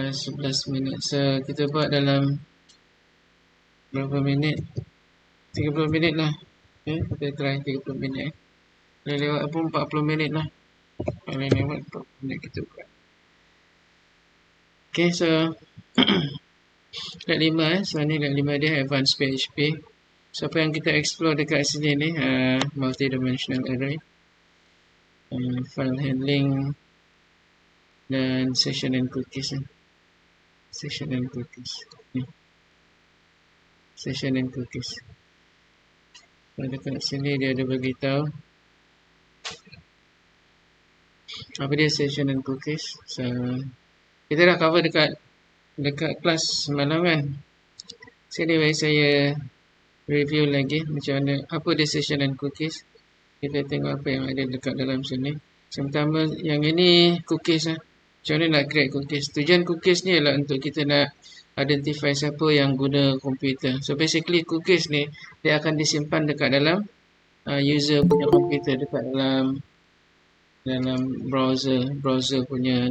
11 minit. So kita buat dalam berapa minit? 30 minit lah. Kita try 30 minit. Kalau lewat pun 40 minit lah. Kalau lewat 40 minit kita buat. Okay, so Kat 5 so ni kat 5 dia advanced PHP. So apa yang kita explore dekat sini ni multi-dimensional array, file handling dan session and cookies. Session and cookies ni. Session and cookies. So dekat sini dia ada bagi tahu apa dia session and cookies. So kita dah cover dekat kelas semalam kan. Sini bagi saya review lagi macam mana, apa dia session and cookies. Kita tengok apa yang ada dekat dalam sini. Pertama yang ini cookies Macam mana nak create cookies. Tujuan cookies ni adalah untuk kita nak identify siapa yang guna komputer. So basically cookies ni dia akan disimpan dekat dalam user punya komputer, dekat dalam browser punya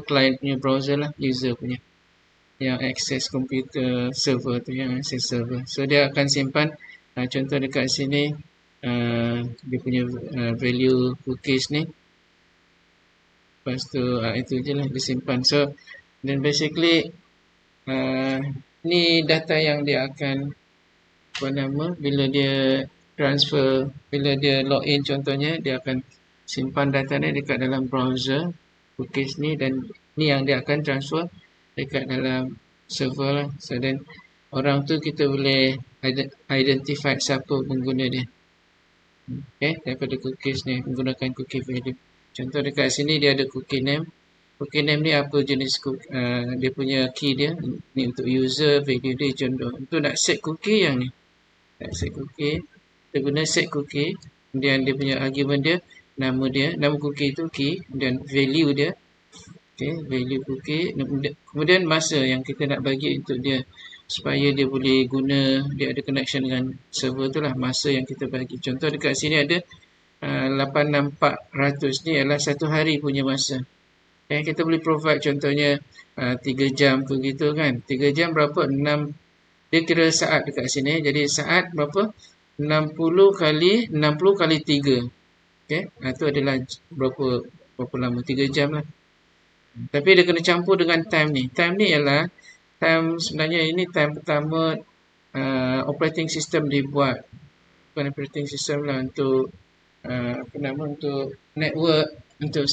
client punya browser lah, user punya yang access komputer server tu, yang access server. So dia akan simpan contoh dekat sini dia punya value cookies ni. Lepas tu itu je lah disimpan. So then basically ni data yang dia akan bila dia transfer, bila dia login contohnya, dia akan simpan data ni dekat dalam browser cookies ni, dan ni yang dia akan transfer dekat dalam server lah. So then orang tu kita boleh identify siapa pengguna dia. Okay, daripada cookies ni menggunakan cookie value. Contoh dekat sini dia ada cookie name. Cookie name ni apa jenis dia punya key dia. Ni untuk user, value dia contoh. Untuk nak set cookie yang ni. Nak set cookie, kita guna set cookie. Kemudian dia punya argument dia, nama cookie tu key, dan value dia. Okay, value cookie. Kemudian masa yang kita nak bagi untuk dia supaya dia boleh guna, dia ada connection dengan server tu lah, masa yang kita bagi. Contoh dekat sini ada 86400 ni adalah 1 hari punya masa. Okay, kita boleh provide contohnya 3 jam tu gitu kan. 3 jam berapa? 6. Dia kira saat dekat sini. Jadi saat berapa? 60 kali 3. Okay, itu adalah berapa lama? 3 jam lah. Tapi dia kena campur dengan time ni. Time ni ialah time, sebenarnya ini time pertama operating system dibuat. Bukan operating system lah, untuk untuk network, untuk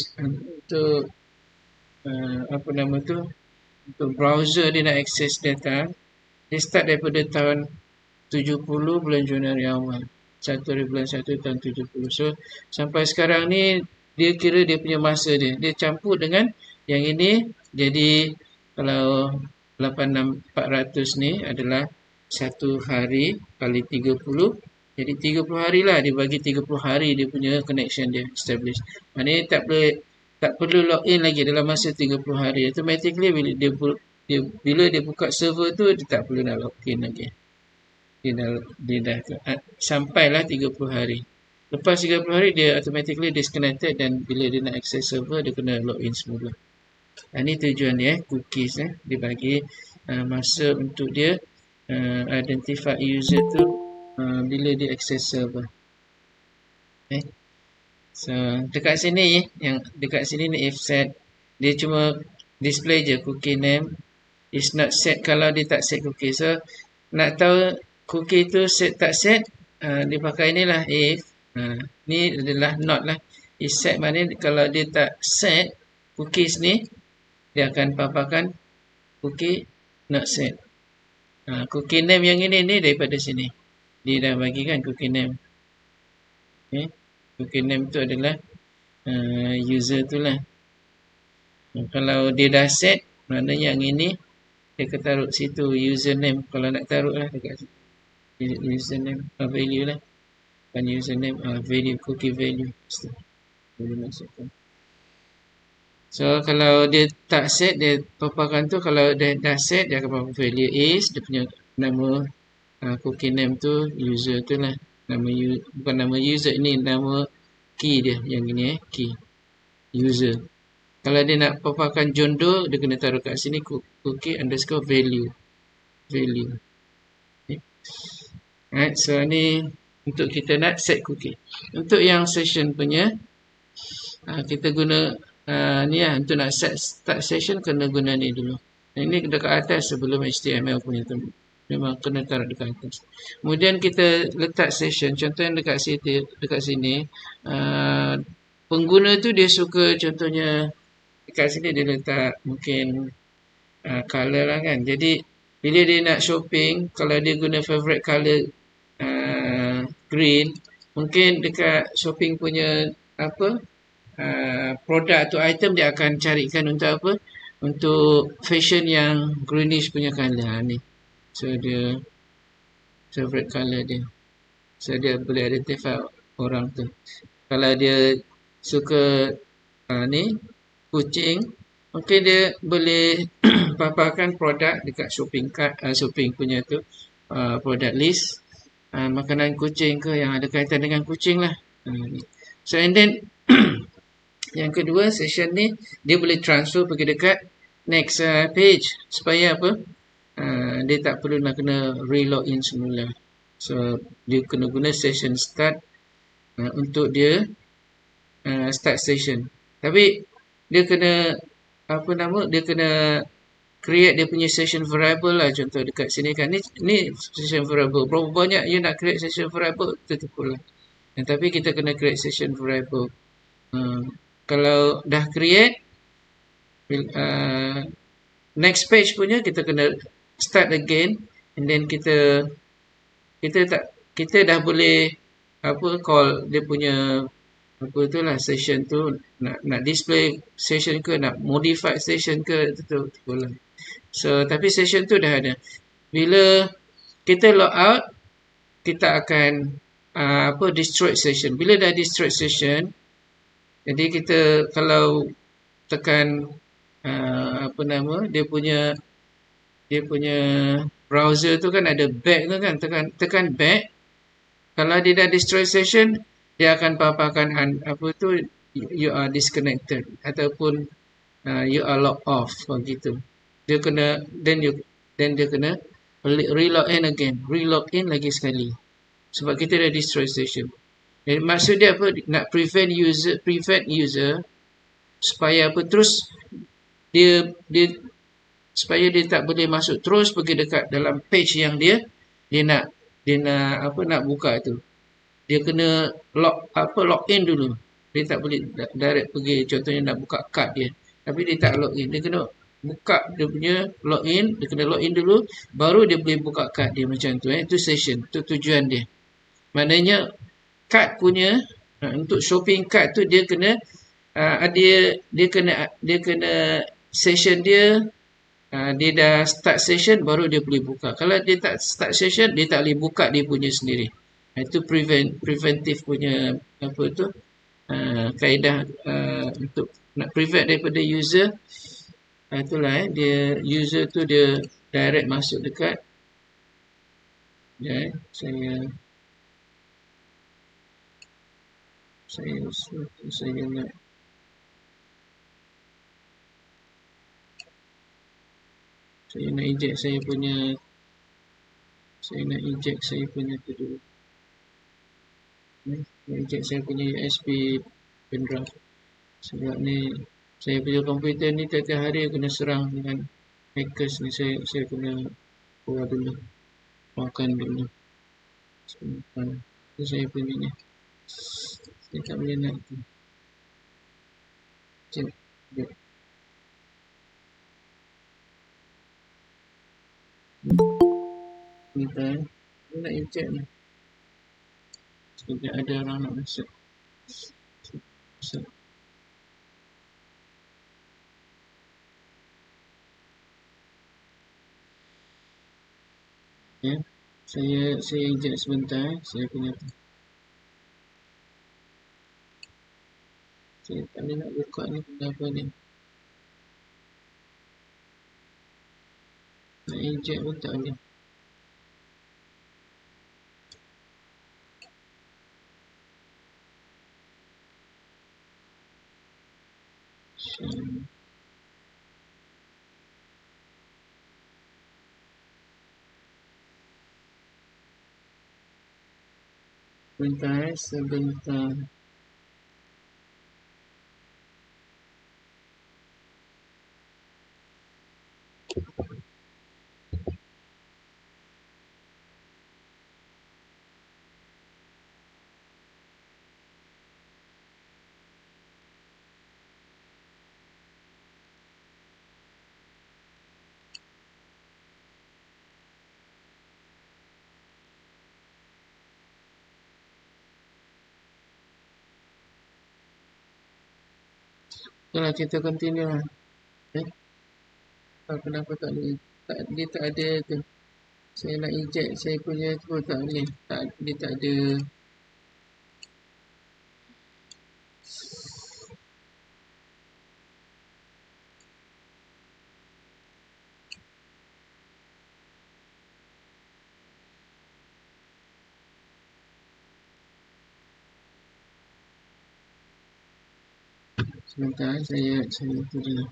untuk browser dia nak access data. Dia start daripada tahun 70 bulan Januari awal. 1 bulan 1 tahun 70. So sampai sekarang ni dia kira dia punya masa dia. Dia campur dengan yang ini. Jadi kalau 86400 ni adalah 1 hari kali 30. Jadi 30 hari lah, dia bagi 30 hari dia punya connection dia establish. Maknanya tak perlu login lagi dalam masa 30 hari. Automatically bila dia buka server tu, dia tak perlu nak login lagi. Dia dah sampailah 30 hari. Lepas 30 hari dia automatically disconnected, dan bila dia nak access server dia kena login semula. Ini tujuan dia, cookies dia bagi masa untuk dia identify user tu bila dia access server. Okay. So dekat sini ni if set, dia cuma display je cookie name is not set kalau dia tak set cookie. So nak tahu cookie tu set tak set, dia pakai inilah if. Ni adalah not lah. Is set maknanya kalau dia tak set cookies ni, dia akan paparkan cookie not set. Cookie name yang ini daripada sini. Dia dah bagikan cookie name. Okay. Cookie name tu adalah user tu lah. Kalau dia dah set, maknanya yang ini dia akan taruh situ username. Kalau nak taruh lah dekat username value lah. Bukan username, value, cookie value. Boleh masukkan. So kalau dia tak set, dia paparkan tu. Kalau dia dah set, dia akan paparkan value is, dia punya nama cookie name tu, user tu lah. Bukan nama user, ini nama key dia. Yang ini key user. Kalau dia nak paparkan jondo, dia kena taruh kat sini cookie underscore value. Okay. Alright, so ni untuk kita nak set cookie. Untuk yang session punya, kita guna ni lah, untuk nak set start session kena guna ni dulu. Ini dekat atas sebelum HTML punya tu. Memang kena taruh dekat atas. Kemudian kita letak session. Contoh yang dekat sini, pengguna tu dia suka, contohnya dekat sini dia letak mungkin color lah kan. Jadi bila dia nak shopping, kalau dia guna favorite color green, mungkin dekat shopping punya apa produk atau item dia akan carikan untuk apa? Untuk fashion yang greenish punya color ni. So dia favorite color dia. So dia boleh identify orang tu. Kalau dia suka ni kucing, mungkin dia boleh paparkan produk dekat shopping cart, shopping punya tu, product list, makanan kucing ke yang ada kaitan dengan kucing lah. So and then yang kedua, session ni dia boleh transfer pergi dekat next page supaya apa? Dia tak perlu nak kena relogin semula. So dia kena guna session start untuk dia start session. Tapi dia kena apa nama? Dia kena create dia punya session variable lah. Contoh dekat sini kan, ni session variable. Berapa banyak you nak create session variable, itu tentulah. Tapi kita kena create session variable. Kalau dah create, next page punya kita kena start again, and then kita dah boleh apa call dia punya apa tu lah session tu, nak display session ke, nak modify session ke, tu lah. So tapi session tu dah ada. Bila kita log out, kita akan destroy session. Bila dah destroy session, jadi kita kalau tekan dia punya browser tu kan ada back tu kan, tekan back. Kalau dia dah destroy session, dia akan paparkan you are disconnected ataupun you are logged off begitu. Dia kena then dia kena relog in lagi sekali sebab kita dah destroy session. Jadi maksud dia apa? Nak prevent user supaya apa, terus dia supaya dia tak boleh masuk terus pergi dekat dalam page yang dia nak nak buka tu. Dia kena log in dulu. Dia tak boleh direct pergi, contohnya nak buka kad dia, tapi dia tak log in. Dia kena buka dia punya login, dia kena log in dulu, baru dia boleh buka kad dia macam tu. Itu session, itu tujuan dia. Maknanya kad punya untuk shopping cart tu dia kena dia kena session dia dia dah start session baru dia boleh buka. Kalau dia tak start session, dia tak boleh buka dia punya sendiri. Itu preventive punya apa tu kaedah untuk nak prevent daripada user. Itulah dia user tu dia direct masuk dekat saya nak eject saya tu dulu. Eject saya punya USB pendrive. Sebab ni saya punya komputer ni tiap-tiap hari kena serang dengan hackers ni. Saya kena keluar dulu, makan dulu. Itu saya punya ni. Saya tak boleh nak tu. Sekejap. Bentar. Saya nak eject ni. Sekejap ada orang nak masuk. Ya, saya eject sebentar. Saya punya tu. Saya tak boleh nak buka ni, apa ni. Nak eject pun tak boleh. Sebentar. Kalau kita continue lah. Kenapa tak boleh? Dia tak ada tu. Saya nak eject saya punya tu tak boleh. Dia tak ada. Sebentar saya tu dulu.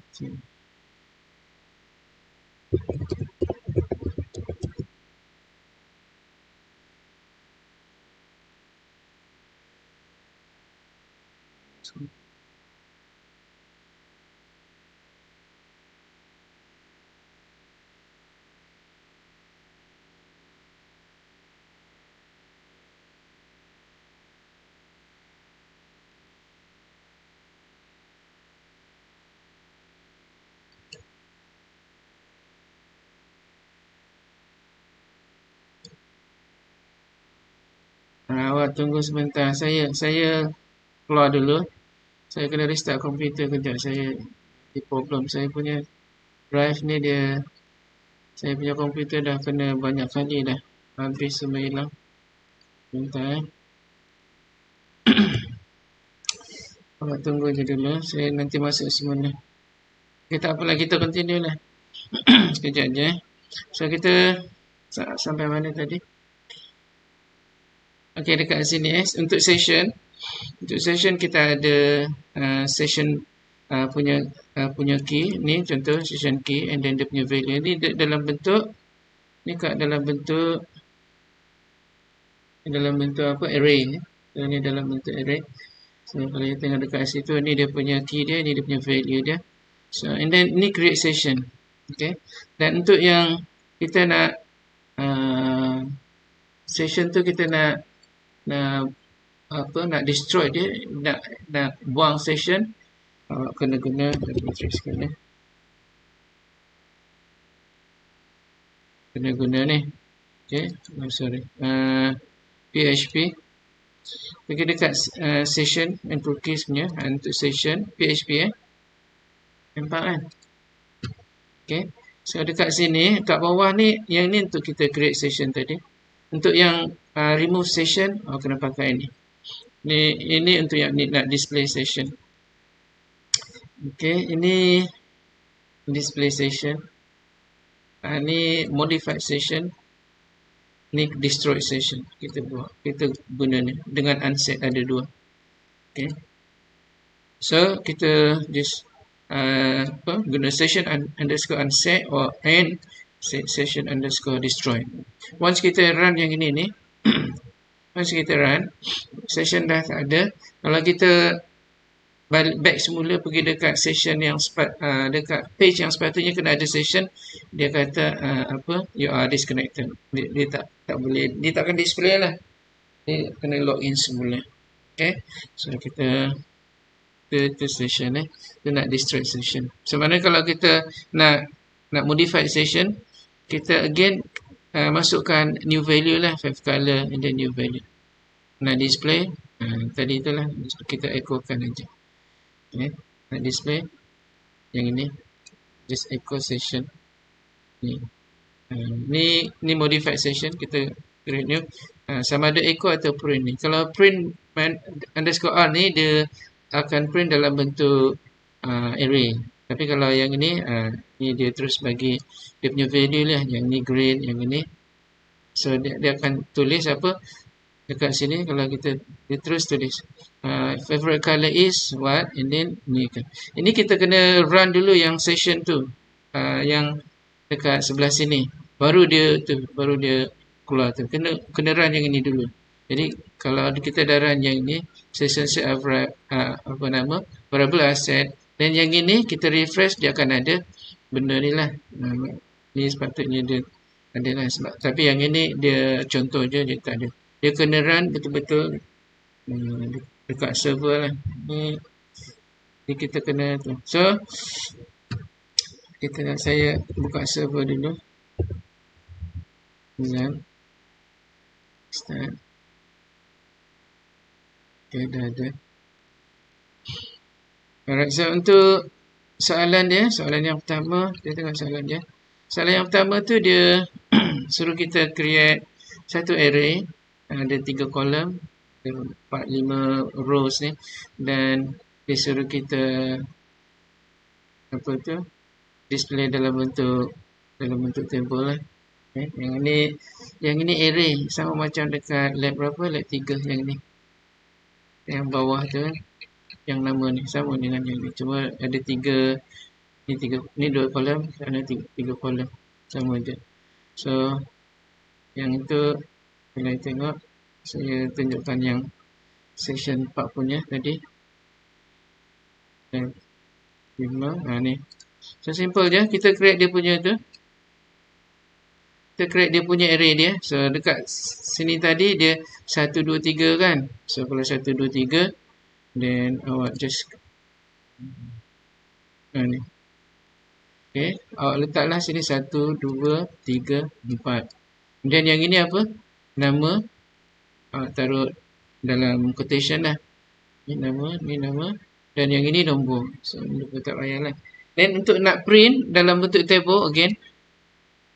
Awak tunggu sebentar. Saya keluar dulu. Saya kena restart komputer kejap. Saya di problem saya punya drive ni dia. Saya punya komputer dah kena banyak kali dah. Habis semua hilang. Sebentar. Awak tunggu je dulu. Saya nanti masuk semua ni. Kita apalah, kita continue lah. Sekejap je. So kita sampai mana tadi? Okey, dekat sini untuk session kita ada session punya key ni, contoh session key, and then dia punya value ni dalam bentuk ni, kat dalam bentuk apa, array ni. So ni dalam bentuk array. So kalau kita tengok dekat situ, ni dia punya key dia, ni dia punya value dia. So and then ni create session. Okay, dan untuk yang kita nak session tu, kita nak destroy dia, nak buang session, kena guna matrix ni. Kena guna ni. Okay, PHP. Pergi dekat session and cookies punya, untuk session PHP nampak kan? Okay, so dekat sini, kat bawah ni, yang ni untuk kita create session tadi. Untuk yang remove session, kena pakai ni. Ini untuk yang ni nak display session. Okay, ini display session. Ni modified session. Ni destroy session. Kita guna ni dengan unset, ada dua. Okay, so kita just guna session underscore unset or and session underscore destroy. Once kita run yang ini ni, once kita run, session dah tak ada. Kalau kita balik back semula, pergi dekat session yang dekat page yang sepatutnya kena ada session, dia kata you are disconnected. Dia tak boleh, dia takkan display lah. Dia kena login semula. Okay, so kita to session kita nak destroy session. Sebenarnya kalau kita nak modify session, kita again masukkan new value lah, 5 color and then new value. Nak display, tadi itulah kita echokan aja. Okay, nak display yang ini, just echo session ni. Ni modified session, kita create new, sama ada echo atau print ni. Kalau print underscore r ni, dia akan print dalam bentuk array. Tapi kalau yang ini, ni dia terus bagi dia punya value lah. Yang ni green, yang ini. So dia akan tulis apa dekat sini. Kalau dia terus tulis favorite color is what, and then ni kan. Ini kita kena run dulu yang session tu, yang dekat sebelah sini. Baru dia keluar tu. Kena run yang ini dulu. Jadi kalau kita dah run yang ini session set variable asset, dan yang ini kita refresh dia akan ada benda ni lah. Ni sepatutnya dia ada lah sebab, tapi yang ini dia contoh je, dia tak ada. Dia kena run betul-betul dekat server lah. Ni kita kena tu. So saya buka server dulu. Start. Okay, dah ada. Alright, so untuk soalan yang pertama, kita tengok soalan dia. Soalan yang pertama tu dia suruh kita create satu array, ada 3 kolom, 4, 5 rows ni, dan dia suruh kita display dalam bentuk table lah. Okay. Yang ini array sama macam dekat lab berapa? Lab 3 yang ni. Yang bawah tu yang nama ni sama dengan yang ni, cuma ada 3 ni 2 kolom, ada 3 kolom, sama je. So yang itu kalau tengok, saya tunjukkan yang section 4 punya tadi. 5 ni. So simple je, kita create dia punya tu. Kita create dia punya array dia. So dekat sini tadi dia 1 2 3 kan. So kalau 1 2 3, then awak just ni. Okay, awak letaklah sini 1 2 3 4. Dan yang ini apa? Nama. Awak taruh dalam quotation lah. Ni nama, dan yang ini nombor. So nombor tak payahlah. Dan untuk nak print dalam bentuk table, again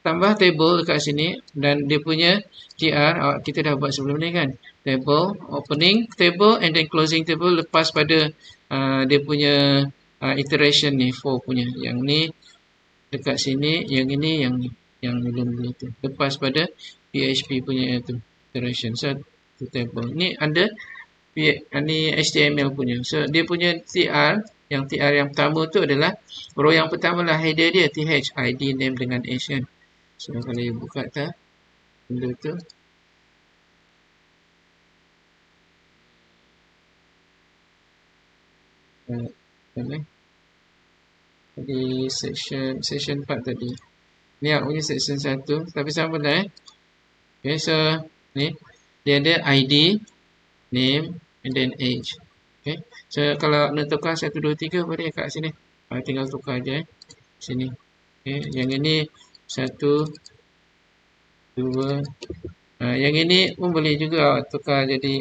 tambah table dekat sini, dan dia punya TR kita dah buat sebelum ni kan. Table, opening table and then closing table lepas pada dia punya iteration ni, for punya. Yang ni dekat sini, yang ini yang belum tu. Lepas pada PHP punya tu iteration. So tu table. Ni ada ni HTML punya. So dia punya TR yang pertama tu adalah row yang pertama lah header dia, th, id, name dengan age kan. So kalau you buka benda tu, tadi section 4 tadi. Ni aku punya section 1, tapi sama dah Okay, so ni dia ada ID, name and then age. Okay, so kalau nak tukar 1 2 3 boleh kat sini. Tinggal tukar je sini. Okay, yang ini 1 2. Yang ini pun boleh juga tukar jadi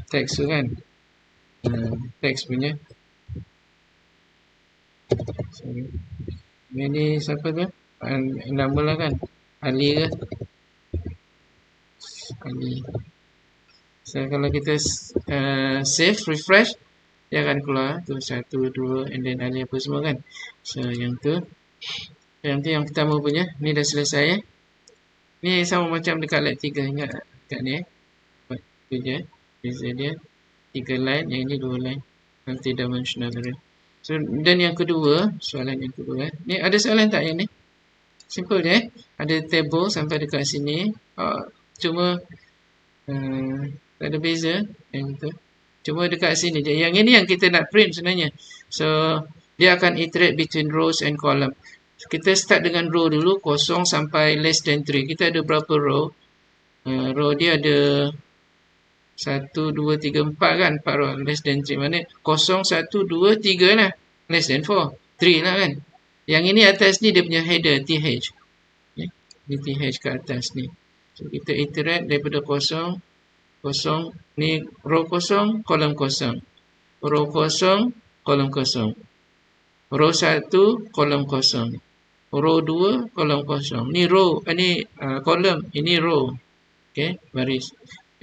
teks tu kan. Teks punya. Sorry. Ini siapa tu? Nama lah kan. Ali ke? Ali. So kalau kita save, refresh, dia akan keluar tu 1 2 and then Ali apa semua kan. So yang tu yang pertama punya ni dah selesai ya. Ni sama macam dekat lab 3, ingat dekat ni tu je. Beza dia 3 line, yang ini 2 line, multi-dimensional array. So dan yang kedua, soalan yang kedua ni ada soalan tak yang ni? Simple je ada table sampai dekat sini. Cuma tak ada beza yang itu. Cuma dekat sini je. Yang ini yang kita nak print sebenarnya. So dia akan iterate between rows and column. Kita start dengan row dulu, kosong sampai less than 3. Kita ada berapa row? Row dia ada 1 2 3 4 kan, 4 row, less than 3. Mana kosong 1 2 3 lah, less than 4, 3 lah kan. Yang ini atas ni dia punya header th. Ni th ke atas ni. So kita iterate daripada kosong ni row kosong, kolom kosong. Row kosong, kolom kosong. Row 1, kolom kosong. Row 2, kolom kosong. Ni row, ni kolom, ini row. Okay, baris.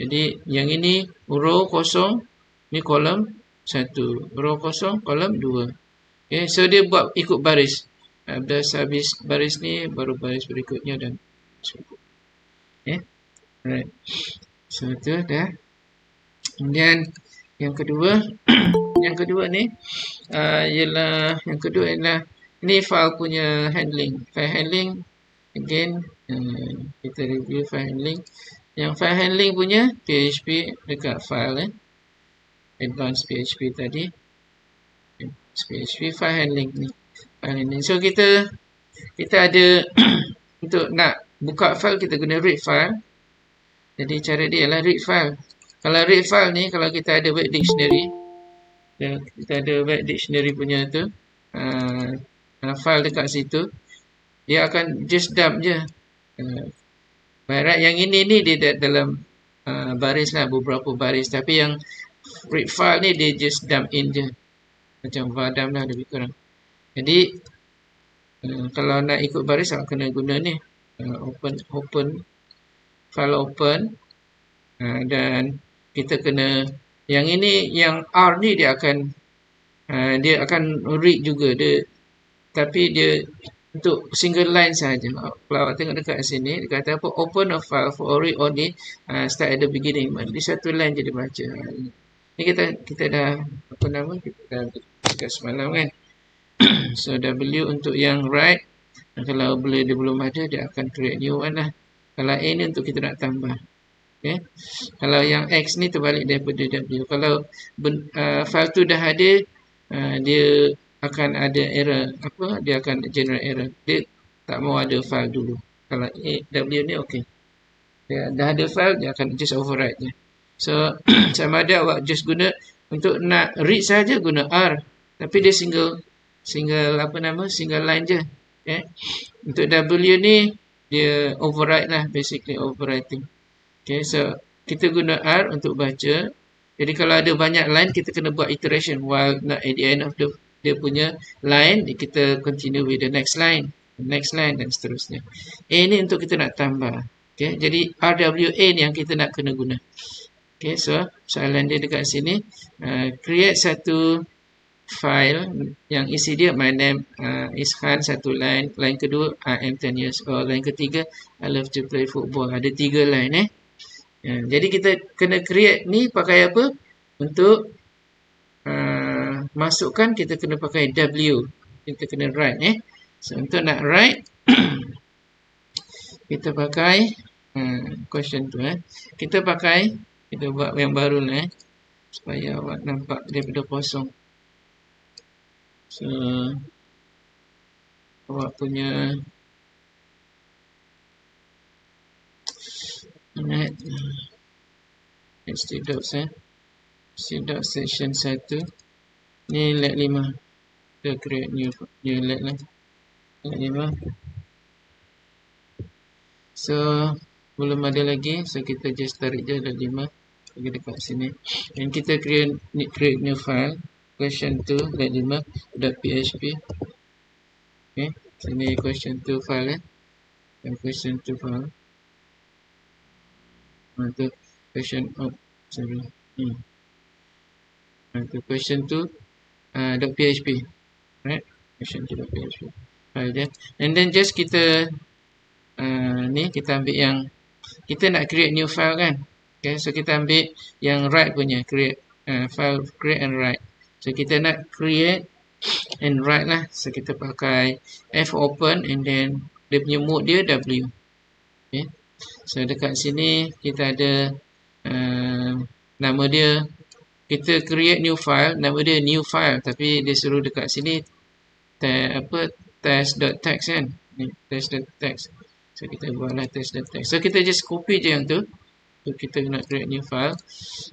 Jadi yang ini row kosong, ni kolom 1. Row kosong, kolom 2. Okay, so dia buat ikut baris. Habis baris ni, baru baris berikutnya dan okay, alright. So tu dah. Kemudian yang kedua ni ialah ni file punya handling. File handling again, kita review file handling. Yang file handling punya PHP dekat file advanced PHP tadi. PHP file handling ni. File handling. So kita ada untuk nak buka file kita guna read file. Jadi cara dia adalah read file. Kalau read file ni, kalau kita ada web dictionary, kita ada web dictionary punya tu, file dekat situ, dia akan just dump je. Barat yang ini ni dia dalam baris lah, beberapa baris. Tapi yang read file ni dia just dump in je. Macam vadam lah lebih kurang. Jadi kalau nak ikut baris awak kena guna ni. Open file open, dan kita kena yang ini, yang R ni dia akan read juga dia, tapi dia untuk single line saja. Kalau awak tengok dekat sini dia kata apa, open a file for read only, start at the beginning. Di satu line je dia baca. Ni kita dah apa nama, kita dah dekat semalam kan. So W untuk yang write, kalau dia belum ada, dia akan create new one lah. Kalau A ni untuk kita nak tambah. Okay. Kalau yang X ni terbalik daripada W. Kalau file tu dah ada, dia akan ada error. Dia akan generate error. Dia tak mau ada file dulu. Kalau W ni okey. Dia dah ada file, dia akan just override je. So sama ada awak just guna untuk nak read saja guna R, tapi dia single line je. Okay. Untuk W ni dia override lah, basically overwriting. Okay, so kita guna R untuk baca. Jadi kalau ada banyak line, kita kena buat iteration while at the end of dia punya line, kita continue with the next line, dan seterusnya. A ni untuk kita nak tambah. Okay, jadi RWA ni yang kita nak kena guna. Okay, so soalan dia dekat sini, create satu file yang isi dia my name is Han, satu line, line kedua I am 10 years old, line ketiga I love to play football. Ada 3 line jadi kita kena create ni pakai apa? Untuk masukkan kita kena pakai W. Kita kena write So untuk nak write kita pakai question tu kita buat yang baru lah supaya awak nampak daripada kosong. So awak punya htdocs section 1 ni lat 5. Kita create new lat lah, lat 5. So belum ada lagi, so kita just tarik je lat 5 lagi dekat sini, dan kita create new file question2 lat 5.php. Okay, sini question2 file dan question2 file untuk question question2 .php, right? question2.php file dia, and then just kita ni kita ambil yang kita nak create new file kan. Okay, so kita ambil yang write punya, create file, create and write. So kita nak create and write lah, so kita pakai F open, and then dia punya mode dia W. Okay, so dekat sini kita ada nama dia, kita create new file, nama dia new file, tapi dia suruh dekat sini test.txt kan, test.txt. So kita buatlah test.txt. So kita just copy je yang tu. So kita nak create new file,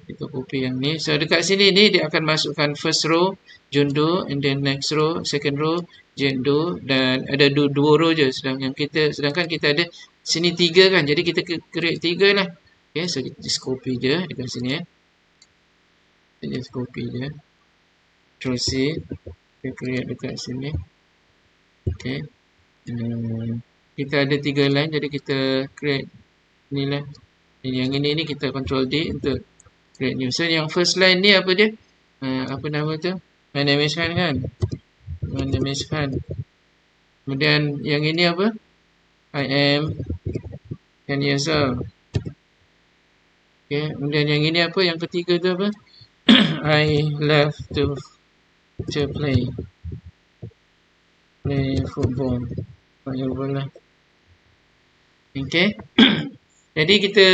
kita copy yang ni. So dekat sini ni dia akan masukkan first row John Doe, and then next row, second row Jane Doe, dan ada dua row je. Sedangkan kita ada sini 3 kan, jadi kita create 3 lah. Okay, so kita just copy je dekat sini kita just copy je, Ctrl C, kita create dekat sini. Okay, kita ada 3 line, jadi kita create ni lah. Yang ini kita Ctrl D untuk create new. So yang first line ni apa dia? Apa nama tu? My name is Han kan? My name is Han. Kemudian yang ini apa? I am 10 years old. Okay. Kemudian yang ini apa? Yang ketiga tu apa? I love to play football. Banyak bola. Okay. Jadi kita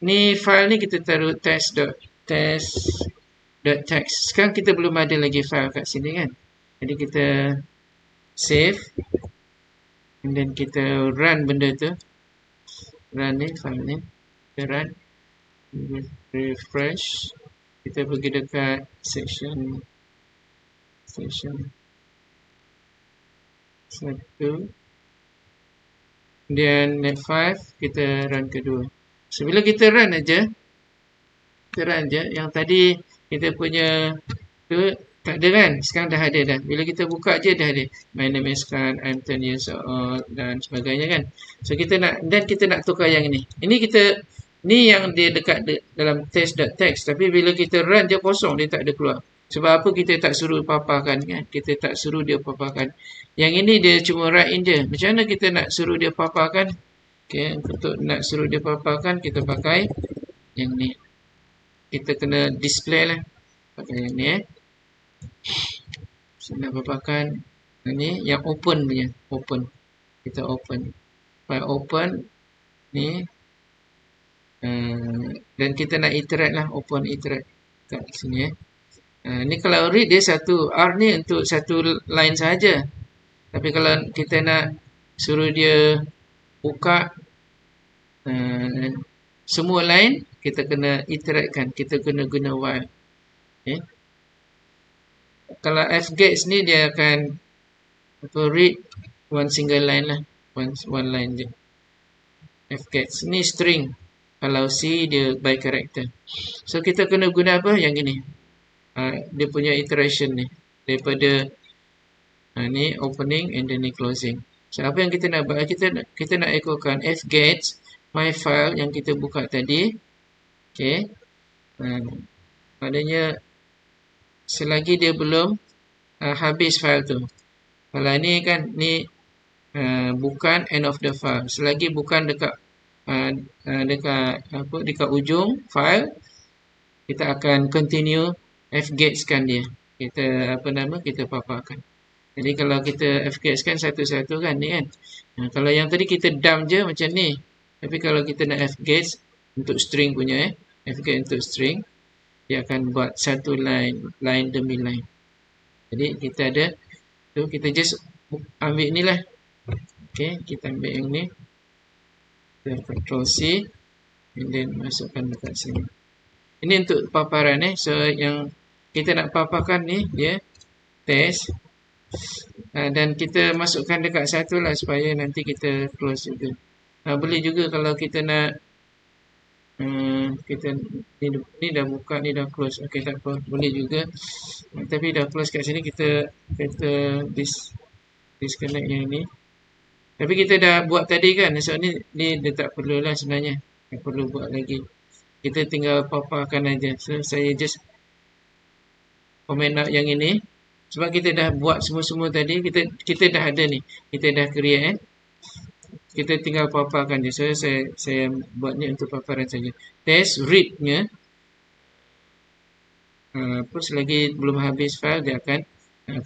Ni file ni kita taruh test.text. Sekarang kita belum ada lagi file kat sini kan. Jadi kita save. And then kita run benda tu. Run ni, file ni. Kita run. Refresh. Kita pergi dekat section 1. Kemudian net 5 kita run kedua. So bila kita run aja, yang tadi kita punya tu tak ada kan, sekarang dah ada dah. Bila kita buka je dah ada my name is Khan, I'm 10 years old dan sebagainya kan. So kita nak tukar yang ini. Ini yang dia dekat dalam test.text, tapi bila kita run dia kosong, dia tak ada keluar. Sebab apa kita tak suruh paparkan kan? Kita tak suruh dia paparkan. Yang ini dia cuma write in je. Macam mana kita nak suruh dia paparkan? Okay, untuk nak suruh dia paparkan kita pakai yang ni. Kita kena display lah. Pakai yang ni So nak paparkan ni yang open punya. Open. Kita open. File open ni. Dan kita nak iterate lah. Open iterate kat sini ni kalau read dia satu. R ni untuk satu line saja. Tapi kalau kita nak suruh dia buka semua line, kita kena iteratekan. Kita kena guna while. Okay. Kalau fgets ni dia akan read one single line lah. One line je. Fgets ni string. Kalau C dia by character. So kita kena guna apa? Yang ini. Dia punya iteration ni. Daripada ni opening and then ni closing. So apa yang kita nak buat? Kita nak echokan fgets my file yang kita buka tadi. Okay. Maknanya selagi dia belum habis file tu. Kalau ni kan ni bukan end of the file. Selagi bukan dekat ujung file, kita akan continue fgets kan dia. Kita paparkan. Jadi kalau kita fgets kan satu-satu kan ni kan. Kalau yang tadi kita dump je macam ni. Tapi kalau kita nak fgets untuk string punya fgets untuk string, dia akan buat satu line demi line. Jadi kita ada tu, kita just ambil ni lah. Okay, kita ambil yang ni. Kita Ctrl C and then masukkan dekat sini. Ini untuk paparan So yang kita nak paparkan ni dia test. Dan kita masukkan dekat satu lah supaya nanti kita close juga. Boleh juga kalau kita nak kita ni dah buka, ni dah close. Okey, tak apa, boleh juga. Tapi dah close kat sini, kita disconnect yang ni. Tapi kita dah buat tadi kan. So ni dia tak perlulah sebenarnya. Tak perlu buat lagi. Kita tinggal paparkan aja. So saya just comment out yang ini. Sebab kita dah buat semua-semua tadi. Kita dah ada ni. Kita dah create kita tinggal paparkan je. So saya buat ni untuk paparan saja. Test read-nya selagi belum habis file dia akan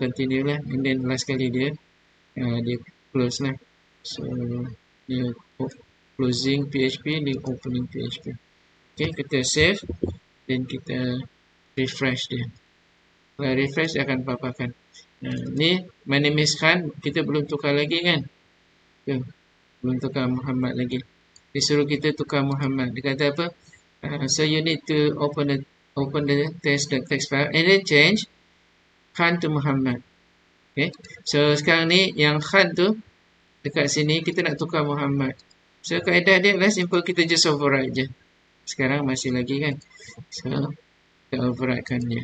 continue lah. And then last kali dia close lah. So dia closing PHP, dia opening PHP. Okay, kita save. Then kita refresh dia. Kalau refresh dia akan paparkan. Ni my name is Khan. Kita belum tukar lagi kan. Belum tukar Muhammad lagi. Disuruh kita tukar Muhammad. Dia kata apa? So you need to open the test.text file and then change Khan to Muhammad. Okay. So sekarang ni yang Khan tu dekat sini kita nak tukar Muhammad. So kaedah dia adalah simple, kita just override je. Sekarang masih lagi kan. So kita override kan dia.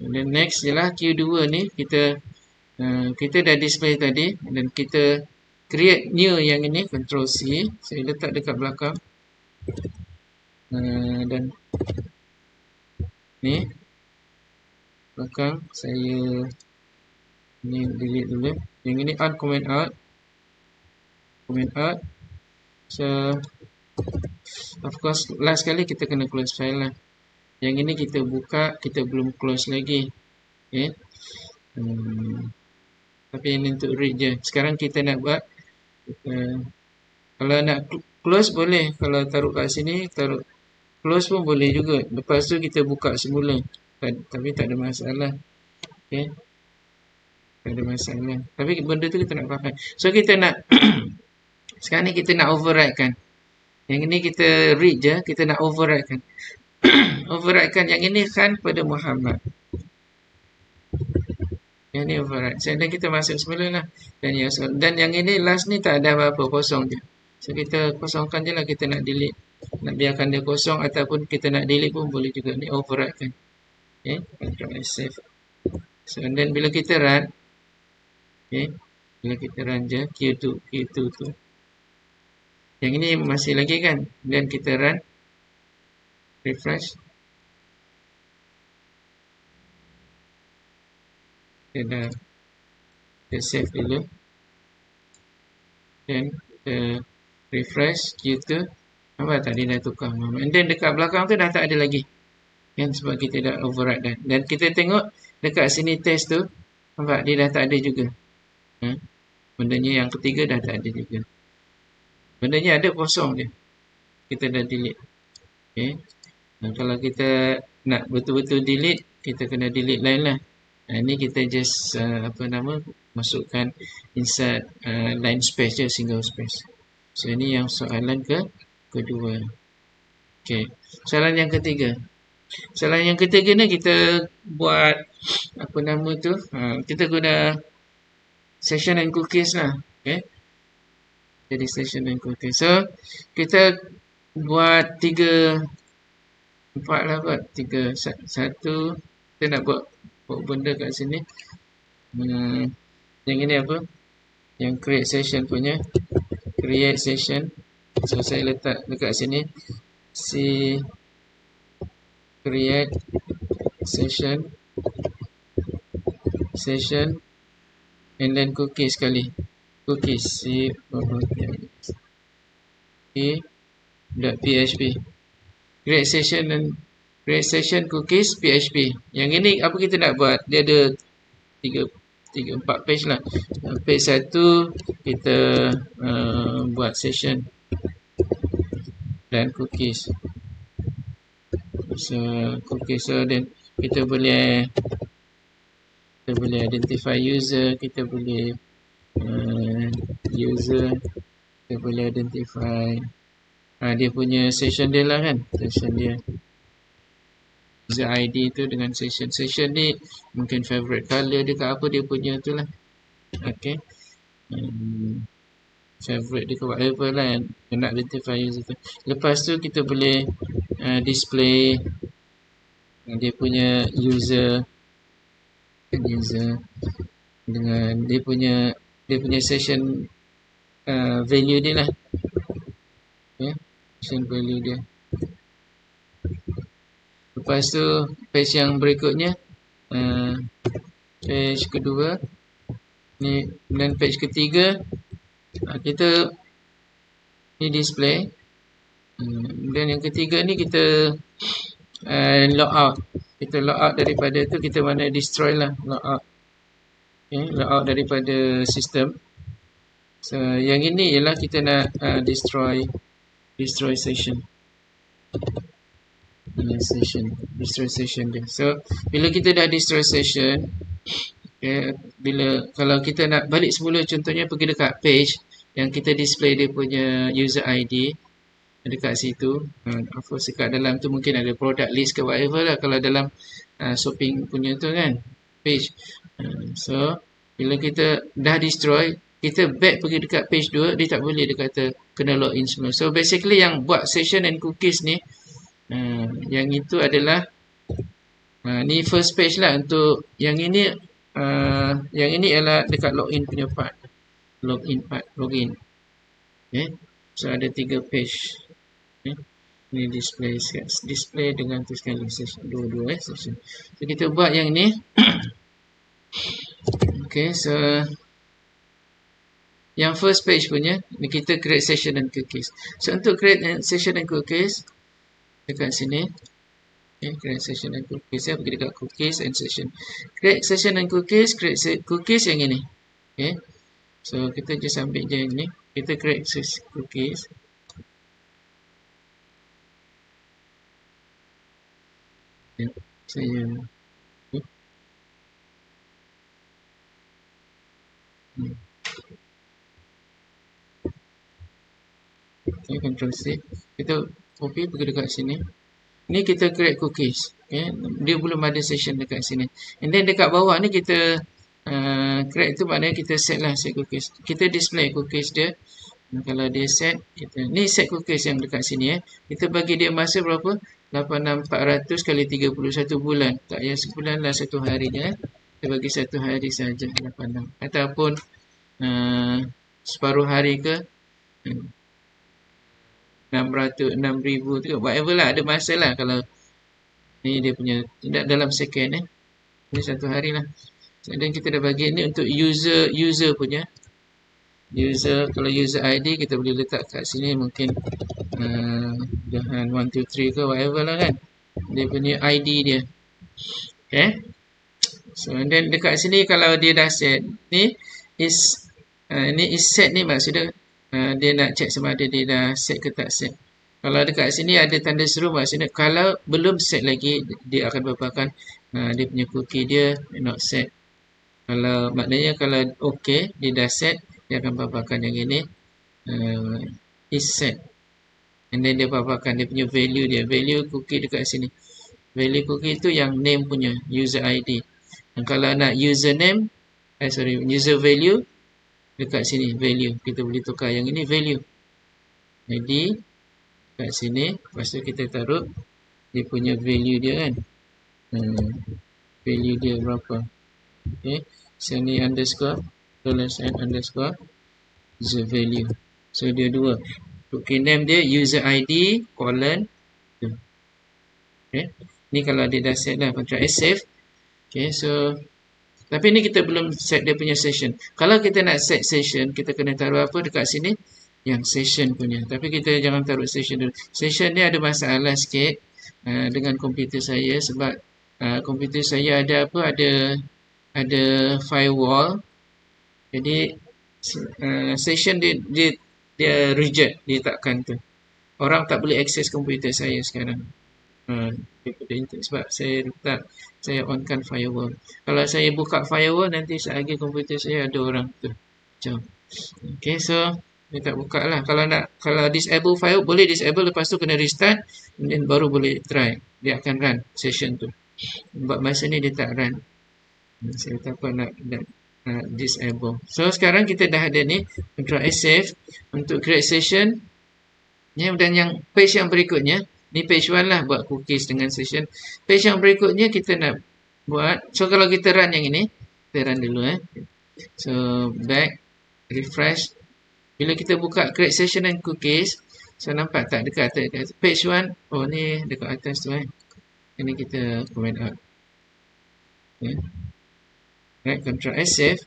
And then next je lah Q2 ni kita dah display tadi dan kita create new yang ini, Ctrl C. Saya letak dekat belakang. Dan ni belakang saya ni delete dulu. Yang ini add comment out. So of course last kali kita kena close file lah. Yang ini kita buka, kita belum close lagi. Okay. Tapi ini untuk read je. Sekarang kita nak buat kalau nak close boleh. Kalau taruh kat sini, taruh close pun boleh juga. Lepas tu kita buka semula. Tapi tak ada masalah. Okay. Tak ada masalah. Tapi benda tu kita nak pakai. So kita nak sekarang ni kita nak override kan. Yang ini kita read je, kita nak override kan. Override kan yang ini kan pada Muhammad. Yang ni override. So, dan kita masuk semula lah. Dan yang ini last ni tak ada apa-apa, kosong je. So kita kosongkan je lah, kita nak delete. Nak biarkan dia kosong ataupun kita nak delete pun boleh juga. Ni override kan. Okay, Ctrl save. So and then bila kita run, okay, bila kita run je Q2 tu. Yang ini masih lagi kan. Dan kita run, refresh. Kita save dulu. Dan kita refresh Q2. Nampak tak dia dah tukar. And then dekat belakang tu dah tak ada lagi. Kan sebab kita dah override dah. Dan kita tengok dekat sini test tu. Nampak dia dah tak ada juga. Bendanya yang ketiga dah tak ada juga. Bendanya ada kosong je. Kita dah delete. Okay. Dan kalau kita nak betul-betul delete, kita kena delete lain lah. Ini kita just masukkan insert line space je, single space. So ini yang soalan kedua. Okay. Soalan yang ketiga. Soalan yang ketiga ni kita buat kita guna session and cookies lah. Okay. Jadi session and cookies. So kita buat 3 4 lah buat 3 satu. Kita nak buat benda kat sini. Yang ini apa? Yang create session punya. Create session. So saya letak dekat sini. Create session and then cookies sekali. Cookies .php. Create session cookies PHP. Yang ini apa kita nak buat? Dia ada 4 page lah. Page 1 kita buat session dan cookies. So cookies, so then kita boleh identify user, kita boleh kita boleh identify dia punya session dia lah kan, session dia, user ID tu dengan session ni mungkin favorite color dia ke apa dia punya tu lah. Okay, favorite dia ke whatever lah yang nak identify user tu. Lepas tu kita boleh display dia punya user dengan dia punya session value dia lah. Okay, session value dia. Lepas tu page yang berikutnya, page kedua ni, dan page ketiga kita ni display, dan yang ketiga ni kita log out. Kita log out daripada tu, kita mana destroy lah, log out. Okay, log out daripada sistem. So yang ini ialah kita nak destroy session. Destroy session dia. So bila kita dah destroy session, okay, kalau kita nak balik semula, contohnya pergi dekat page yang kita display dia punya user ID dekat situ. Of course dekat dalam tu mungkin ada product list ke whatever lah, kalau dalam shopping punya tu kan page. So bila kita dah destroy, kita back pergi dekat page 2, dia tak boleh, dia kata kena login semula. So basically yang buat session and cookies ni, yang itu adalah ni first page lah. Untuk yang ini adalah dekat login punya part. Login. Okay. So ada 3 page. Okay. Ini display dengan tu sekali session, dua session. So kita buat yang ni. Okay, so yang first page punya ni kita create session and cookies. So untuk create session and cookies dekat sini, okay, create session and cookies, saya pergi dekat cookies and session. Create session and cookies, cookies yang ini. Okay, so kita just ambil je yang ni, kita create cookies. Ya, saya hmm. Okay, Control C. Kita copy pergi dekat sini. Ni kita create cookies. Okay. Dia belum ada session dekat sini. And then dekat bawah ni kita create tu maknanya kita set lah set cookies. Kita display cookies dia. Kalau dia set, kita ni set cookies yang dekat sini Kita bagi dia masa berapa? 86400 kali 31 bulan. Tak payah sebulan lah, satu harinya. Kita bagi satu hari saja 86. Ataupun separuh hari ke 600, 6000 tu, whatever lah, ada masa lah. Kalau ni dia punya tidak dalam second ni satu hari lah. Dan kita dah bagi ni untuk user punya kalau user ID kita boleh letak kat sini, mungkin Johan 123 ke whatever lah kan, dia punya ID dia. Okay, so and then dekat sini kalau dia dah set ni is set ni maksudnya dia nak check sama ada dia dah set ke tak set. Kalau dekat sini ada tanda seru, maksudnya kalau belum set lagi, dia akan paparkan dia punya cookie dia not set. Kalau maknanya kalau okay, dia dah set, dia akan paparkan yang ini is set. And then dia paparkan dia punya value dia. Value cookie dekat sini. Value cookie itu yang name punya, user ID. Dan kalau nak username, user value, dekat sini value. Kita boleh tukar yang ini value. Jadi kat sini, lepas tu kita taruh dia punya value dia kan. Value dia berapa. Okay. Sini underscore, $sign underscore, user value. So dia dua. Cookie name dia user ID, colon. Okay. Ni kalau dia dah set lah, Ctrl S save. Okay, so tapi ni kita belum set dia punya session. Kalau kita nak set session, kita kena taruh apa dekat sini? Yang session punya. Tapi kita jangan taruh session dulu. Session ni ada masalah sikit dengan komputer saya, sebab komputer saya ada apa? Ada firewall. Jadi session dia reject, dia takkan tu. Orang tak boleh akses komputer saya sekarang. Sebab saya onkan firewall. Kalau saya buka firewall, nanti selagi komputer saya ada orang tu. Okay, so dia tak buka lah. Kalau disable firewall, boleh disable, lepas tu kena restart, dan baru boleh try. Dia akan run session tu. Sebab masa ni dia tak run. Saya tak apa nak disable. So sekarang kita dah ada ni, Ctrl S save untuk create session. Dan yang page yang berikutnya, ni page 1 lah, buat cookies dengan session. Page yang berikutnya kita nak buat, so kalau kita run yang ini, kita run dulu So back, refresh. Bila kita buka create session and cookies, so nampak tak dekat page 1, oh ni dekat atas tu ini kita comment out. Okay. Right, Ctrl S save.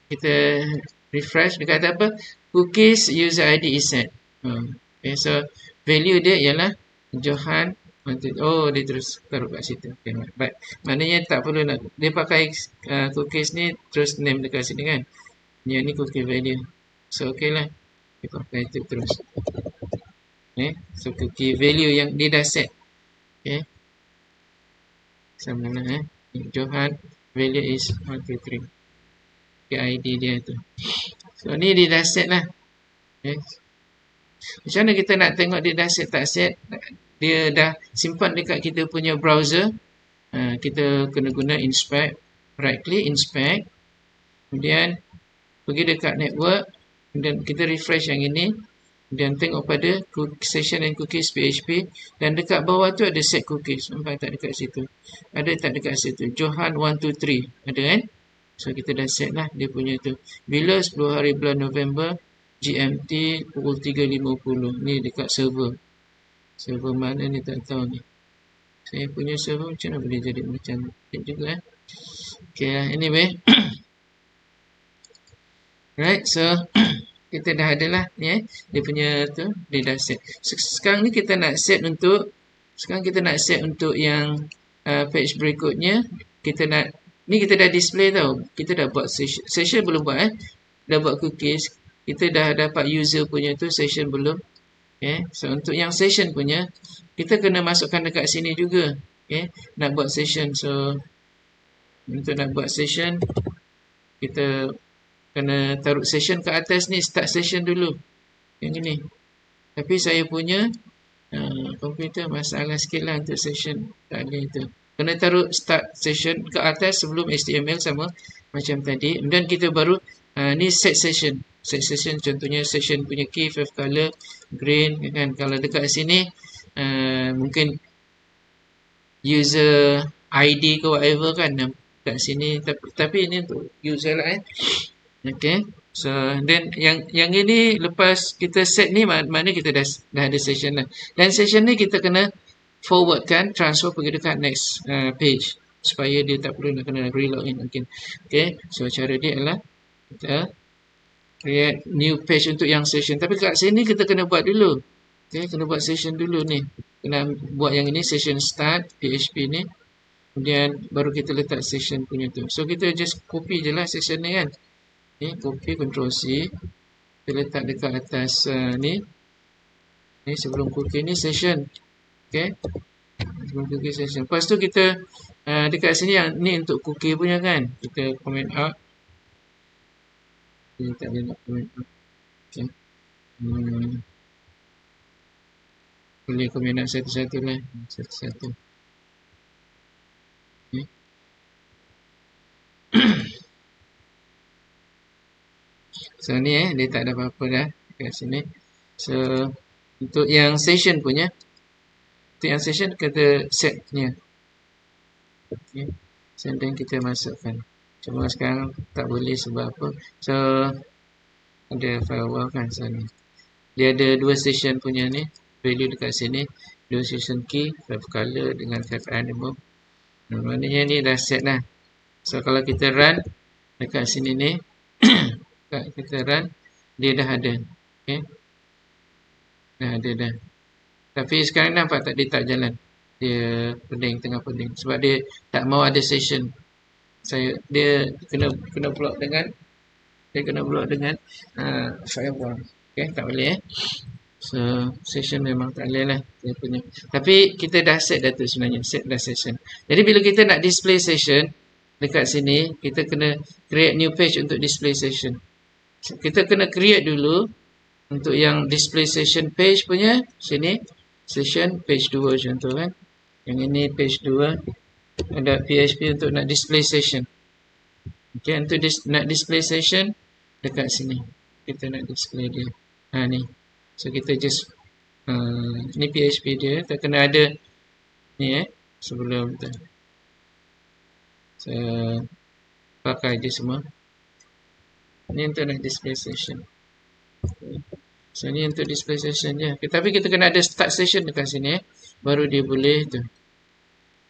Kita refresh, dekat apa? Cookies user ID is set. Okay, so value dia ialah Johan. Oh, dia terus taruh kat situ. Okay, baik. Maknanya tak perlu nak, dia pakai cookies ni terus name dekat sini kan. Yang ni cookie value. So okay lah, dia pakai itu terus. Okay, so cookie value yang dia dah set. Okay, sama lah Johan value is 123. Okay, ID dia tu. So ni dia dah set lah. Okay. Macam mana kita nak tengok dia dah set tak set? Dia dah simpan dekat kita punya browser. Kita kena guna inspect. Right click, inspect. Kemudian pergi dekat network. Dan kita refresh yang ini. Dan tengok pada session and cookies PHP. Dan dekat bawah tu ada set cookies. Nampak tak dekat situ? Ada tak dekat situ? Johan 123. Ada kan? So kita dah set lah dia punya tu. Bila 10 hari bulan November, GMT pukul 3.50. Ni dekat server. Server mana ni tak tahu ni. Saya punya server macam mana boleh jadi macam ni juga Okay lah, anyway. Right, so kita dah ada lah ni dia punya tu, dia dah set. Sekarang ni kita nak set untuk yang page berikutnya. Kita nak, ni kita dah display tau. Kita dah buat session belum buat dah buat cookies. Kita dah dapat user punya tu, session belum. Okay. So untuk yang session punya, kita kena masukkan dekat sini juga. Okay, nak buat session. So untuk nak buat session, kita kena taruh session ke atas ni, start session dulu. Yang ini. Tapi saya punya komputer masalah sikit lah untuk session. Tak ada itu. Kena taruh start session ke atas sebelum HTML sama macam tadi. Kemudian kita baru ni set session. Set session contohnya session punya key, five color, green kan. Kalau dekat sini mungkin user ID ke whatever kan kat sini, tapi ini untuk user lah Okay. So then yang ini lepas kita set ni maknanya kita dah ada session lah. Dan session ni kita kena forward kan, transfer pergi dekat next page supaya dia tak perlu nak kena reload in mungkin. Okay. So cara dia adalah kita create new page untuk yang session. Tapi kat sini kita kena buat dulu. Okay, kena buat session dulu ni. Kena buat yang ini session start PHP ni. Kemudian baru kita letak session punya tu. So kita just copy je lah session ni kan. Ni copy Ctrl C. Kita letak dekat atas ni. Ni sebelum cookie ni session. Okay. Sebelum cookie session. Lepas tu kita dekat sini yang ni untuk cookie punya kan. Kita comment out. Kita tak boleh nak comment out. Okay. Boleh comment out satu-satu lah. Satu-satu. Okay. So ni dia tak ada apa-apa dah kat sini. So untuk yang session punya, untuk yang session kita setnya. Okay. So then kita masukkan. Cuma sekarang tak boleh sebab apa. So ada firewall kan sana. Dia ada dua session punya ni. Value dekat sini. Dua session key, five color dengan five animal. Maknanya ni dah set lah. So kalau kita run dekat sini ni, kita run, dia dah ada. Okay. Dah ada dah. Tapi sekarang nampak tak, dia tak jalan. Dia pening, tengah pening. Sebab dia tak mau ada session. Dia kena block dengan firewall. Okay, tak boleh So session memang tak boleh lah dia punya. Tapi kita dah set dah tu sebenarnya, set dah session. Jadi bila kita nak display session dekat sini, kita kena create new page untuk display session. Kita kena create dulu untuk yang display session page punya sini, session page 2 contoh kan. Yang ini page 2 ada PHP untuk nak display session. Okay, untuk nak display session dekat sini. Kita nak display dia. Ni. So kita just ni PHP dia, kita kena ada ni sebelum tu. So pakai je semua. Ni untuk nak display session. Okay. So ni untuk display session je. Okay, tapi kita kena ada start session dekat sini baru dia boleh tu.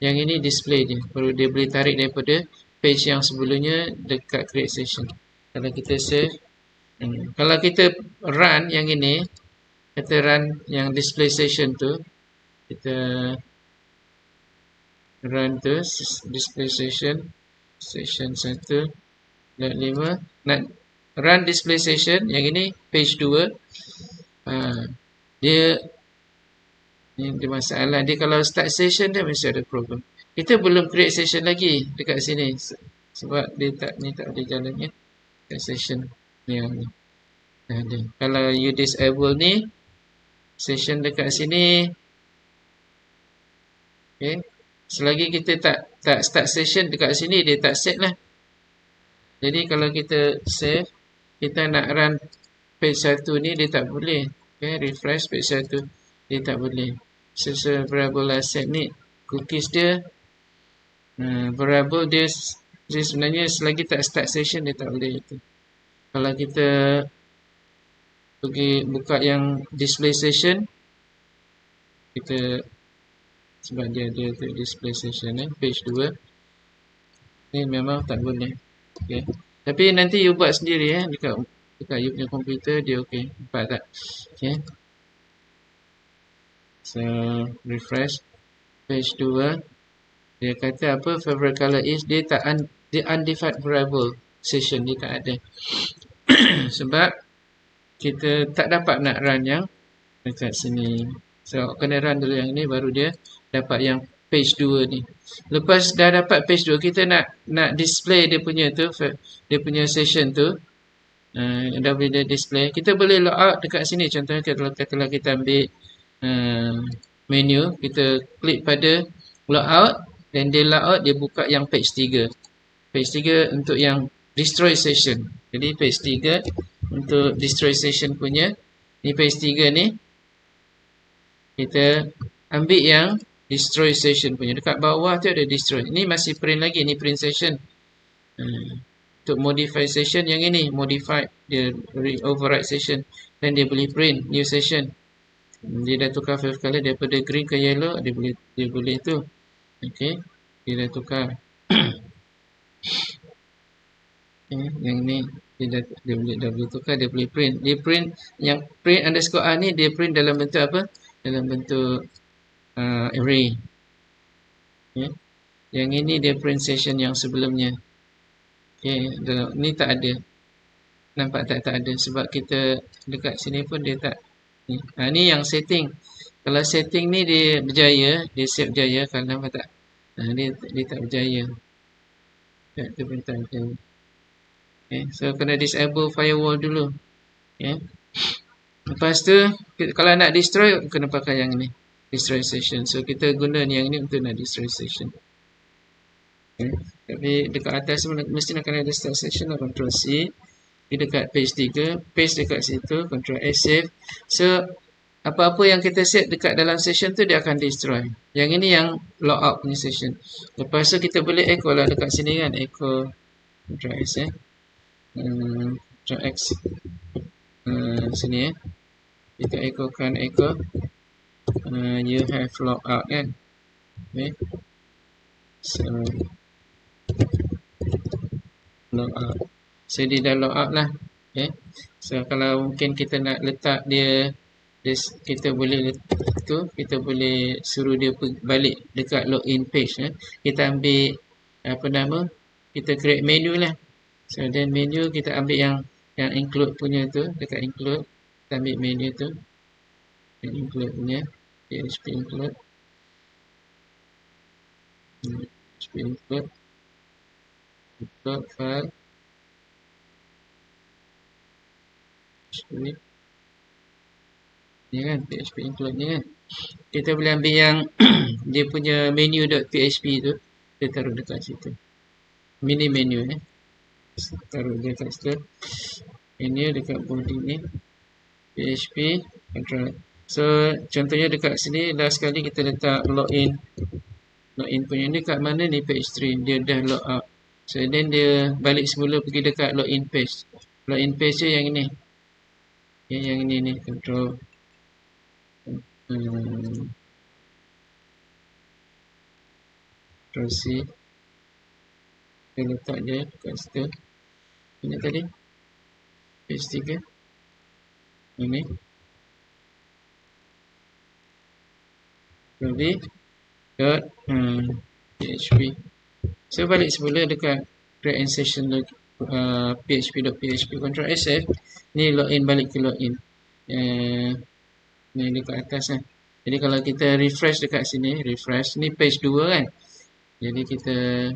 Yang ini display dia, baru dia boleh tarik daripada page yang sebelumnya dekat create session. Kalau kita save, kalau kita run yang ini, kita run yang display session tu, kita run tu display session 1.5, nak run display session yang ini page 2, dia masalah dia. Kalau start session dia mesti ada problem. Kita belum create session lagi dekat sini sebab dia tak ada jalannya dekat session ni yang ni ada. Kalau you disable ni session dekat sini, okay, selagi kita tak start session dekat sini, dia tak set lah. Jadi kalau kita save, kita nak run page 1 ni, dia tak boleh. Okay, refresh page 1, dia tak boleh. Variable asset ni, cookies dia, variable dia sebenarnya selagi tak start session, dia tak boleh itu. Kalau kita pergi buka yang display session, kita sebab dia tu display session page 2 ni memang tak boleh. Okay. Tapi nanti you buat sendiri dekat you punya komputer, dia okey. Nampak tak? Okay. So refresh page 2, dia kata apa, favorite color is, dia undefined variable session, dia tak ada. Sebab kita tak dapat nak run yang dekat sini. So kena run dulu yang ni baru dia dapat yang page 2 ni. Lepas dah dapat page 2, kita nak display dia punya tu, dia punya session tu. Dah boleh display. Kita boleh log out dekat sini. Contohnya kalau katalah kita ambil menu, kita klik pada log out, dan dia log out, dia buka yang page 3. Page 3 untuk yang destroy session. Jadi page 3 untuk destroy session punya. Ni page 3 ni, kita ambil yang destroy session punya. Dekat bawah tu ada destroy. Ini masih print lagi. Ni print session. Untuk modify session yang ini. Modify. Dia override session. Dan dia boleh print new session. Dia dah tukar five color daripada green ke yellow. Dia boleh tu. Okay. Dia dah tukar. Yang ni. Dia boleh tukar. Dia boleh print. Dia print. Yang print underscore A ni. Dia print dalam bentuk apa? Dalam bentuk array. Okay. Yang ini dia print session yang sebelumnya. Okay. Ni tak ada. Nampak tak ada. Sebab kita dekat sini pun dia tak. Ni yang setting. Kalau setting ni dia berjaya, dia save berjaya. Kalau nampak tak? Dia tak berjaya. Dia pun tak berjaya. Okay. So kena disable firewall dulu. Okay. Lepas tu, kalau nak destroy, kena pakai yang ni. Destroy session. So kita guna yang ni untuk nak destroy session. Okay. Tapi dekat atas mesti nak kena ada start session lah. Ctrl C. Di dekat page 3. Paste dekat situ. Ctrl S save. So apa-apa yang kita set dekat dalam session tu dia akan destroy. Yang ini yang logout punya session. Lepas tu kita boleh echo lah dekat sini kan. Echo. Ctrl S Ctrl X. Sini kita echokan echo. You have logout kan. Okay. So logout. So dia dah logout lah. Okay. So kalau mungkin kita nak letak dia, kita boleh tu, kita boleh suruh dia balik dekat login page. Kita ambil apa nama? Kita create menu lah. So then menu kita ambil yang include punya tu, dekat include kita ambil menu tu. Yang include punya PHP include. PHP include. Include file. Ni kan PHP include ni kan. Kita boleh ambil yang dia punya menu.php tu, kita taruh dekat situ. Mini menu taruh dekat situ. Menu dekat body ni PHP control. So contohnya dekat sini dah sekali kita letak login punya ni kat mana ni page 3, dia dah log out. So then dia balik semula pergi dekat login page. Login page tu yang ini. Okay, yang ini ni control Ctrl C. Kita letak dia dekat situ. Ini tadi page 3. Ini php. So balik semula dekat create and session php.php. Ctrl S ni login balik ke login. Ni dekat atas kan. Jadi kalau kita refresh dekat sini, refresh ni page 2 kan. Jadi kita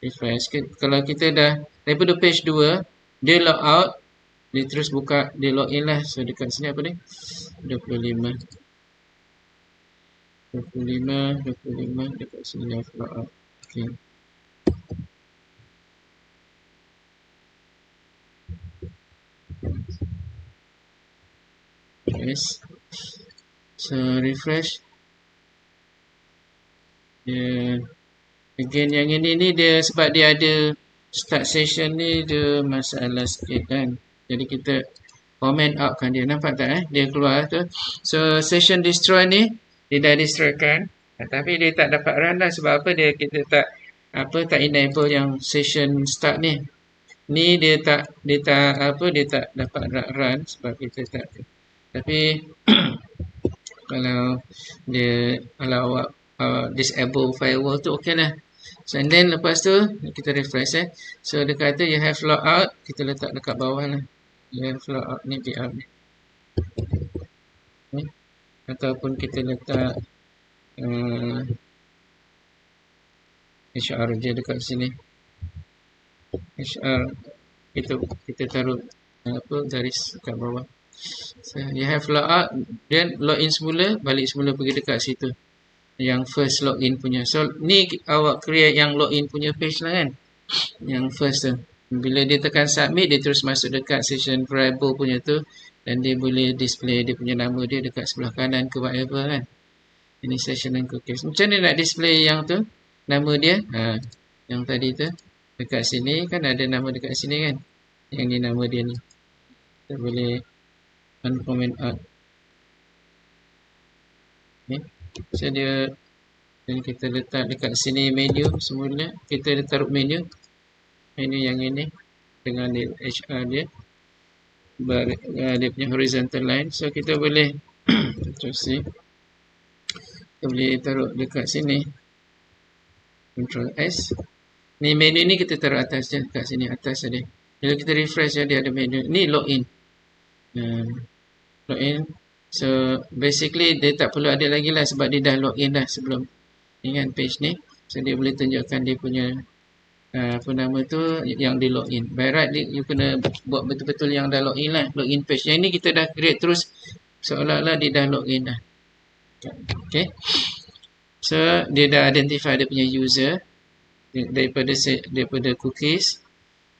refresh. Kalau kita dah daripada page 2, dia log out, dia terus buka, dia login lah. So dekat sini apa ni? 25 dekat sini log out. Okay. Yes. So refresh. Again yang ini ni dia sebab dia ada start session ni dia masalah sikit kan. Jadi kita comment out kan dia. Nampak tak dia keluar tu. So session destroy ni dia dah destroy kan. Tapi dia tak dapat run lah. Sebab apa kita tak enable yang session start ni. Ni dia tak dapat run sebab kita tak. Tapi kalau awak disable firewall tu okey lah. So and then lepas tu kita refresh So dekat tu you have logout, kita letak dekat bawah lah. You have logout ni BR ni. Okay. Ataupun kita letak HR dia dekat sini. HR kita taruh apa garis kat bawah. So, you have logout, then login semula, balik semula pergi dekat situ. Yang first login punya. So, ni awak create yang login punya page lah kan. Yang first tu. Bila dia tekan submit, dia terus masuk dekat session variable punya tu. Dan dia boleh display dia punya nama dia dekat sebelah kanan ke whatever kan. Ini session and cookies. Macam mana nak display yang tu? Nama dia. Yang tadi tu. Dekat sini kan ada nama dekat sini kan. Yang ni nama dia ni. Kita boleh uncomment out. Okay. So dia, dan kita letak dekat sini menu semula. Kita taruh menu. Menu yang ini. Dengan HR dia. Dia punya horizontal line. So kita boleh terus ni. Kita boleh taruh dekat sini. Ctrl S. Ni menu ni kita taruh atas je. Dekat sini atas tadi. Bila kita refresh dia ada menu. Ni login. Login. So basically dia tak perlu ada lagi lah sebab dia dah login dah sebelum ni kan page ni. So dia boleh tunjukkan dia punya apa nama tu yang di login. By right you kena buat betul-betul yang dah login lah. Login page. Yang ni kita dah create terus seolah-olah dia dah login dah. Okay. So dia dah identify dia punya user daripada cookies.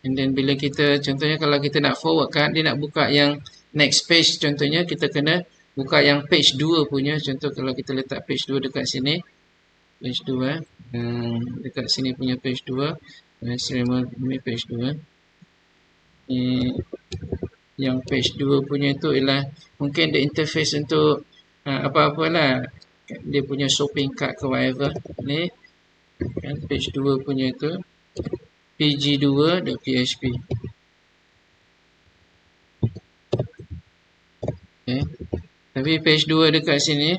And then bila kita contohnya kalau kita nak forward kan, dia nak buka yang next page contohnya kita kena buka yang page 2 punya. Contoh kalau kita letak page 2 dekat sini. Page 2 dekat sini punya page 2. Ini page 2. Yang page 2 punya itu ialah mungkin the interface untuk apa-apalah. Dia punya shopping cart ke whatever. Ni kan page 2 punya itu pg2.php. Okay. Tapi page 2 dekat sini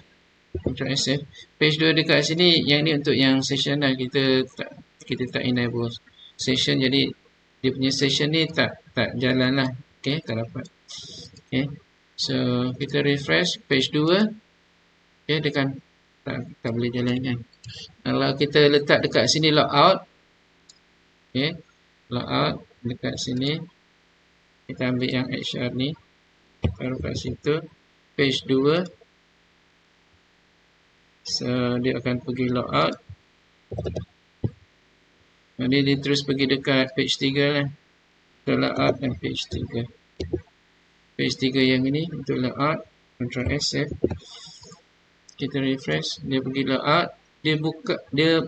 page 2 dekat sini yang ni untuk yang session lah. Kita tak enable session, jadi dia punya session ni tak jalan lah. Okay, tak dapat. Okay, so kita refresh page 2. Okay, dia kan tak boleh jalan kan. Kalau kita letak dekat sini logout. Okay, logout dekat sini. Kita ambil yang HR ni. Taruh kat situ. Page 2. So dia akan pergi logout. Jadi dia terus pergi dekat page 3 lah. Untuk logout dan page 3. Page 3 yang ini untuk logout. Ctrl S save. Kita refresh. Dia pergi logout. Dia buka. Dia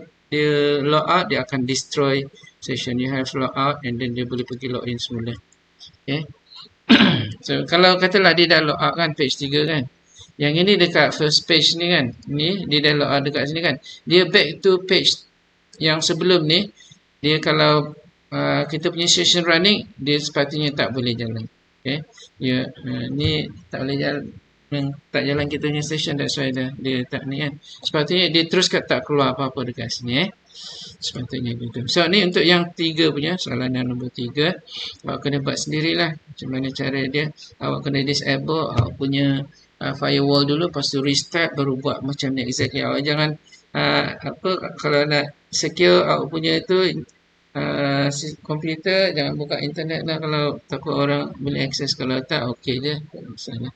logout. Dia akan destroy session. You have logout. And then dia boleh pergi login semula. Okay. So kalau katalah dia dah logout kan page 3 kan. Yang ini dekat first page ni kan. Ni dia dah logout dekat sini kan. Dia back to page yang sebelum ni. Dia kalau kita punya session running, dia sepatutnya tak boleh jalan. Okay. Ni tak boleh jalan. Tak jalan kita punya session. That's why dia tak ni kan. Sepatutnya dia terus tak keluar apa-apa dekat sini. Sepatutnya gitu. So ni untuk yang 3 punya. Soalan yang nombor 3. Awak kena buat sendirilah. Macam mana cara dia. Awak kena disable awak punya firewall dulu. Lepas tu restart baru buat macam ni exactly. Awak jangan kalau nak secure awak punya tu komputer, jangan buka internet lah kalau takut orang boleh akses. Kalau tak, okey je, tak ada masalah.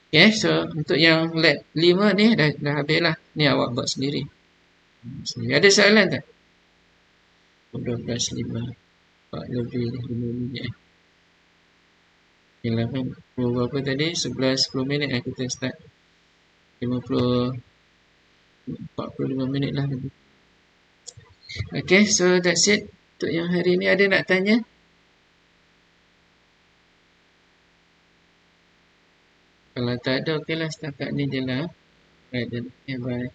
Okay, so untuk yang lab 5 ni dah habis lah. Ni awak buat sendiri. Ada soalan tak? 12.5 lebih 5 minit. Yalah kan, berapa tadi? 11-10 minit kita start. 45 minit lah lebih. Okay, so that's it. Untuk yang hari ni ada nak tanya? Kalau tak ada, okey lah. Setakat ni je lah. Right, then. Okay, bye.